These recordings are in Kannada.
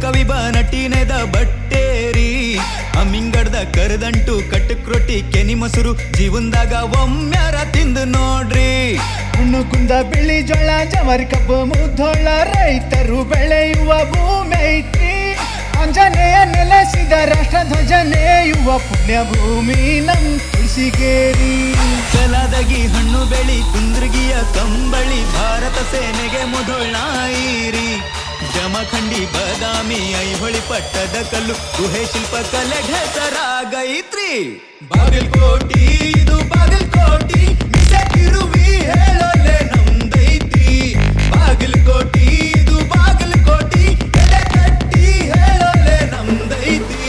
ಕವಿ ನಟಿನೆದ ಬಟ್ಟೇರಿ ಅಮ್ಮಿಂಗಡ್ದ ಕರದಂಟು ಕಟ್ಟಕ್ ರೊಟ್ಟಿ ಕೆನಿ ಮೊಸರು ಜೀವನ್ದಾಗ ಒಮ್ಮ್ಯಾರ ತಿಂದು ನೋಡ್ರಿ. ಹುಣ್ಣು ಕುಂದ ಬಿಳಿ ಜೋಳ ಜವರಿ ಕಬ್ಬು ಮುದ್ದೋಳ ರೈತರು ಬೆಳೆಯುವ ಭೂಮಿ ಐತಿ. ಆಂಜನೇಯ ನೆಲೆಸಿದ ರಾಷ್ಟ್ರ ಧ್ವಜನೆಯುವ ಪುಣ್ಯ ಭೂಮಿ ನಮ್ ತುಳಸಿಗೇರಿ. ಕಲಾದಗಿ ಹಣ್ಣು ಬೆಳಿ ಕುಂದ್ರಗಿಯ ಕಂಬಳಿ ಭಾರತ ಸೇನೆಗೆ ಮುಧೋಳಾಯಿರಿ. ಜಮಖಂಡಿ ಬದಾಮಿ ಐಹೊಳಿ ಪಟ್ಟದ ಕಲ್ಲು ಗುಹೆ ಶಿಲ್ಪ ಕಲೆ ಹೆಸರಾಗೈತ್ರಿ. ಬಾಗಲಕೋಟಿ ಇದು ಬಾಗಲಕೋಟಿ ಮಿಸಕಿರುವಿ ಹೇಳೋಲೆ ನಮ್ದೈತಿ. ಬಾಗಲಕೋಟಿ ಇದು ಬಾಗಲಕೋಟಿ ಎಡೆ ಕಟ್ಟಿ ಹೇಳೋಲೆ ನಮ್ದೈತಿ.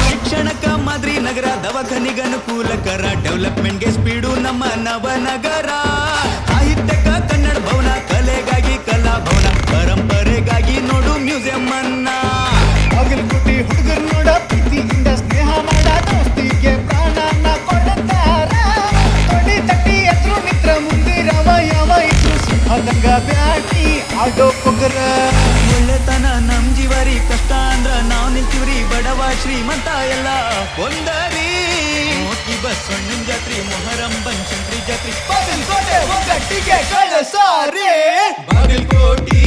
ಶಿಕ್ಷಣಕ್ಕ ಮಾದರಿ ನಗರ ದವಾಖಾನಿಗೆ ಅನುಕೂಲಕರ ಡೆವಲಪ್ಮೆಂಟ್ಗೆ ಸ್ಪೀಡು ನಮ್ಮ ನವನಗರ. ಸಾಹಿತ್ಯಕ ಕನ್ನಡ ಭವನ ಕಲೆಗಾಗಿ ಕಲಾ ಭವನ ಪರಂಪರೆಗಾಗಿ ನೋಡು ಮ್ಯೂಸಿಯಂ ಅನ್ನ. ಬಾಗಲಕೋಟೆ ಹುಡುಗರು ನೋಡ ಪ್ರೀತಿಯಿಂದ ಸ್ನೇಹ ಮಾಡ ದೋಸ್ತಿಗೆ ಪ್ರಾಣನ ಕೊಡುತ್ತಾರ. ತೊಡಿ ತಟ್ಟಿ ಎದ್ರು ಮಿತ್ರ ಮುಂದಿರವ ಯಾವ ಇದ್ರು ಸಿಂಹದಂಗ ಬ್ಯಾಟಿ ಆಡೋ ಪೊಗರ. ಒಳ್ಳೆತನ ನಮ್ ಜೀವರಿ ಕಷ್ಟ ಅಂದ್ರ ನಾವ್ ನಿಲ್ತೀವ್ರಿ. ಬಡವ ಶ್ರೀಮಂತ ಎಲ್ಲ ಒಂದರಿ. ಮೋತಿ ಬಸವಣ್ಣನ ಜಾತ್ರಿ ಮೊಹರಂ ಬನಶಂಕರಿ ಜಾತ್ರಿ ಬಾಗಲಕೋಟೆ ಒಗ್ಗಟ್ಟಿಗೆ ಕಳಸಾರಿ. ಬಾಗಲಕೋಟಿ